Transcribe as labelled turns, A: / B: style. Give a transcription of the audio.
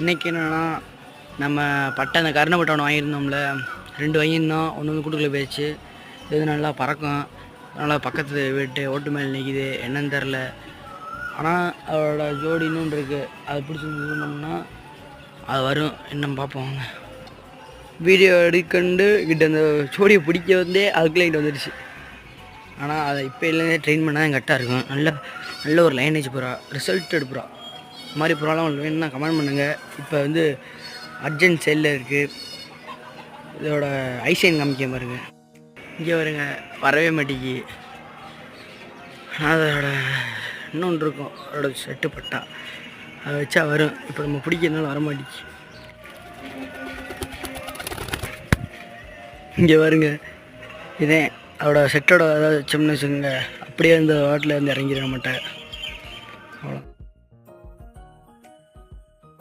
A: இன்றைக்கி என்னென்னா நம்ம பட்டை அந்த கருணை பட்டை ஒன்று வாங்கியிருந்தோம்ல, 2 வாங்கியிருந்தோம். ஒன்று வந்து கூட்டுக்குள்ளே போயிடுச்சு. இது நல்லா பறக்கும். நல்லா பக்கத்து வீட்டு ஓட்டு மேலே நிற்கிது, என்னன்னு தெரில. ஆனால் அதோட ஜோடி இன்னொன்று இருக்குது. அது பிடிச்சிருந்தோம்னா அது வரும். இன்னும் பார்ப்போம். வீடியோ எடுக்கண்டு கிட்ட அந்த ஜோடியை பிடிக்க வந்தே அதுக்குள்ளே கிட்ட வந்துடுச்சு. ஆனால் அதை இப்போ இல்லைன்னே ட்ரெயின் பண்ணால் தான் கரெக்டாக இருக்கும். நல்ல ஒரு லைனேஜ் புறா, ரிசல்ட் எடுப்புறா. இந்த மாதிரி புறாலாம் உங்களுக்கு வேணும்னா கமெண்ட் பண்ணுங்கள். இப்போ வந்து அர்ஜென்ட் சேலில் இருக்குது. இதோட ஐசைன் காமிக்க பாருங்க. இங்கே வருங்க, வரவே மாட்டேங்கி. அதோட இன்னொன்று இருக்கும், அதோட செட்டு பட்டா, அதை வச்சா வரும். இப்போ நம்ம பிடிக்கிறதுனால வர மாட்டேங்கி. இங்கே வருங்க, இதே அதோட செட்டோட ஏதாவது வச்சோம்னு வச்சுக்கோங்க, அப்படியே அந்த வாட்டில் வந்து இறங்கிட மாட்டேன். அவ்வளோ.